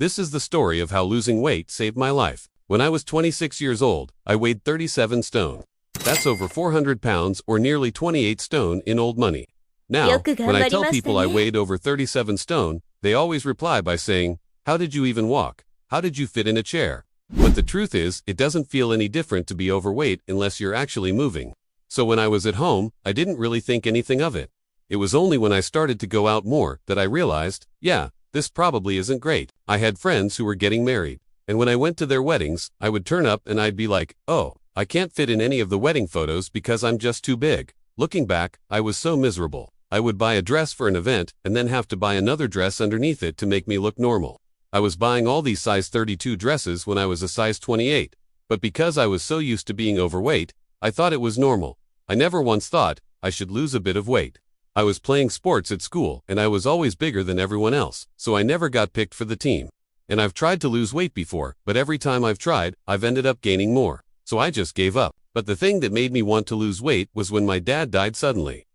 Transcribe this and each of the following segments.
This is the story of how losing weight saved my life. When I was 26 years old, I weighed 37 stone. That's over 400 pounds or nearly 28 stone in old money. Now, when I tell people I weighed over 37 stone, they always reply by saying, "How did you even walk? How did you fit in a chair?" But the truth is, it doesn't feel any different to be overweight unless you're actually moving. So when I was at home, I didn't really think anything of it. It was only when I started to go out more that I realized, yeah, this probably isn't great. I had friends who were getting married, and when I went to their weddings, I would turn up and I'd be like, oh, I can't fit in any of the wedding photos because I'm just too big. Looking back, I was so miserable. I would buy a dress for an event and then have to buy another dress underneath it to make me look normal. I was buying all these size 32 dresses when I was a size 28, but because I was so used to being overweight, I thought it was normal. I never once thought I should lose a bit of weight. I was playing sports at school and I was always bigger than everyone else, so I never got picked for the team. And I've tried to lose weight before, but every time I've tried, I've ended up gaining more. So I just gave up. But the thing that made me want to lose weight was when my dad died suddenly.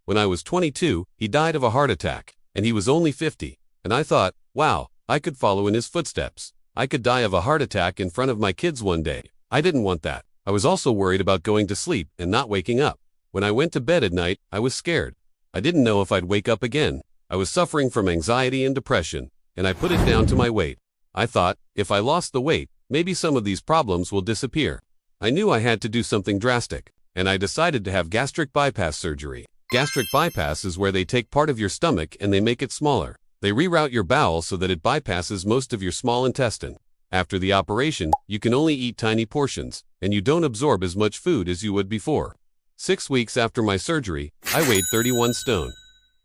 When I was 22, he died of a heart attack, and he was only 50. And I thought, wow, I could follow in his footsteps. I could die of a heart attack in front of my kids one day. I didn't want that. I was also worried about going to sleep and not waking up. When I went to bed at night, I was scared. I didn't know if I'd wake up again. I was suffering from anxiety and depression, and I put it down to my weight. I thought, if I lost the weight, maybe some of these problems will disappear. I knew I had to do something drastic, and I decided to have gastric bypass surgery. Gastric bypass is where they take part of your stomach and they make it smaller. They reroute your bowel so that it bypasses most of your small intestine. After the operation, you can only eat tiny portions, and you don't absorb as much food as you would before. 6 weeks after my surgery, I weighed 31 stone.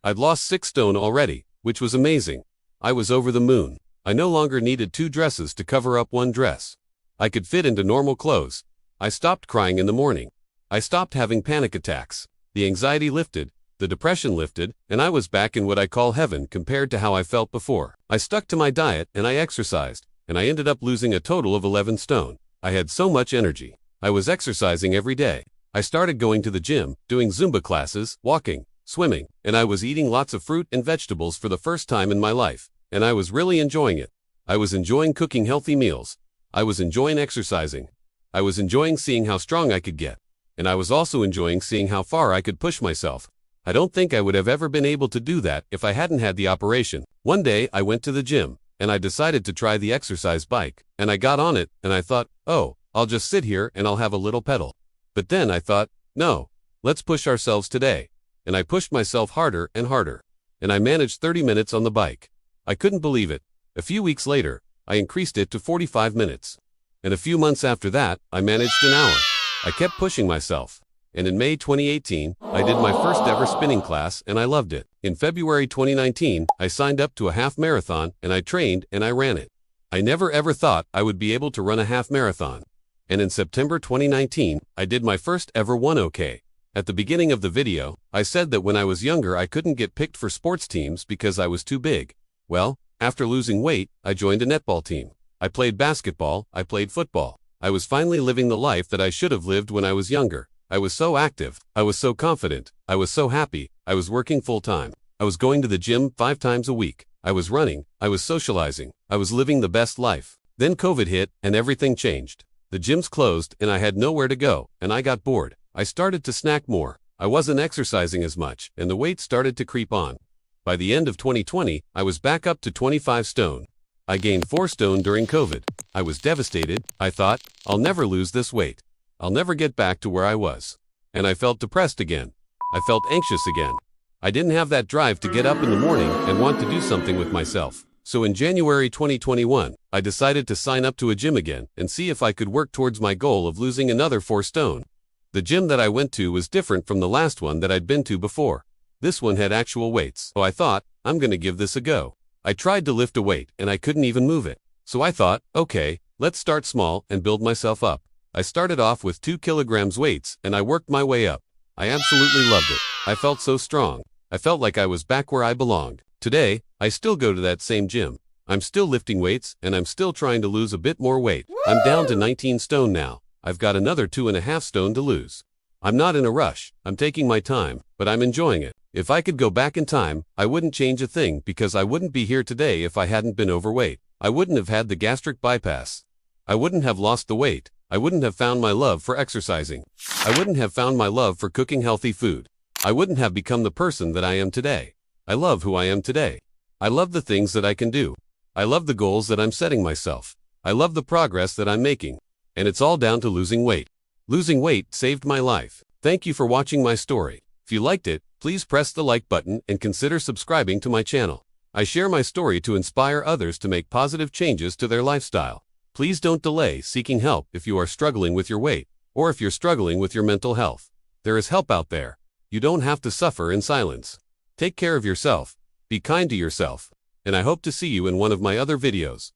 I'd lost 6 stone already, which was amazing. I was over the moon. I no longer needed 2 dresses to cover up 1 dress. I could fit into normal clothes. I stopped crying in the morning. I stopped having panic attacks. The anxiety lifted, the depression lifted, and I was back in what I call heaven compared to how I felt before. I stuck to my diet and I exercised, and I ended up losing a total of 11 stone. I had so much energy. I was exercising every day. I started going to the gym, doing Zumba classes, walking, swimming, and I was eating lots of fruit and vegetables for the first time in my life, and I was really enjoying it. I was enjoying cooking healthy meals. I was enjoying exercising. I was enjoying seeing how strong I could get, and I was also enjoying seeing how far I could push myself. I don't think I would have ever been able to do that if I hadn't had the operation. One day I went to the gym, and I decided to try the exercise bike, and I got on it, and I thought, oh, I'll just sit here and I'll have a little pedal. But then I thought, no, let's push ourselves today. And I pushed myself harder and harder. And I managed 30 minutes on the bike. I couldn't believe it. A few weeks later, I increased it to 45 minutes. And a few months after that, I managed an hour. I kept pushing myself. And in May 2018, I did my first ever spinning class and I loved it. In February 2019, I signed up to a half marathon and I trained and I ran it. I never ever thought I would be able to run a half marathon. And in September 2019, I did my first ever 1OK. At the beginning of the video, I said that when I was younger I couldn't get picked for sports teams because I was too big. Well, after losing weight, I joined a netball team. I played basketball, I played football. I was finally living the life that I should have lived when I was younger. I was so active, I was so confident, I was so happy, I was working full-time. I was going to the gym 5 times a week. I was running, I was socializing, I was living the best life. Then COVID hit and everything changed. The gyms closed and I had nowhere to go, and I got bored. I started to snack more. I wasn't exercising as much, and the weight started to creep on. By the end of 2020, I was back up to 25 stone. I gained 4 stone during COVID. I was devastated. I thought, I'll never lose this weight. I'll never get back to where I was. And I felt depressed again. I felt anxious again. I didn't have that drive to get up in the morning and want to do something with myself. So in January 2021, I decided to sign up to a gym again and see if I could work towards my goal of losing another 4 stone. The gym that I went to was different from the last one that I'd been to before. This one had actual weights, so I thought, I'm gonna give this a go. I tried to lift a weight and I couldn't even move it. So I thought, okay, let's start small and build myself up. I started off with 2 kilograms weights and I worked my way up. I absolutely loved it. I felt so strong. I felt like I was back where I belonged. Today, I still go to that same gym. I'm still lifting weights and I'm still trying to lose a bit more weight. I'm down to 19 stone now. I've got another 2.5 stone to lose. I'm not in a rush. I'm taking my time, but I'm enjoying it. If I could go back in time, I wouldn't change a thing because I wouldn't be here today if I hadn't been overweight. I wouldn't have had the gastric bypass. I wouldn't have lost the weight. I wouldn't have found my love for exercising. I wouldn't have found my love for cooking healthy food. I wouldn't have become the person that I am today. I love who I am today. I love the things that I can do. I love the goals that I'm setting myself. I love the progress that I'm making. And it's all down to losing weight. Losing weight saved my life. Thank you for watching my story. If you liked it, please press the like button and consider subscribing to my channel. I share my story to inspire others to make positive changes to their lifestyle. Please don't delay seeking help if you are struggling with your weight, or if you're struggling with your mental health. There is help out there. You don't have to suffer in silence. Take care of yourself, be kind to yourself, and I hope to see you in one of my other videos.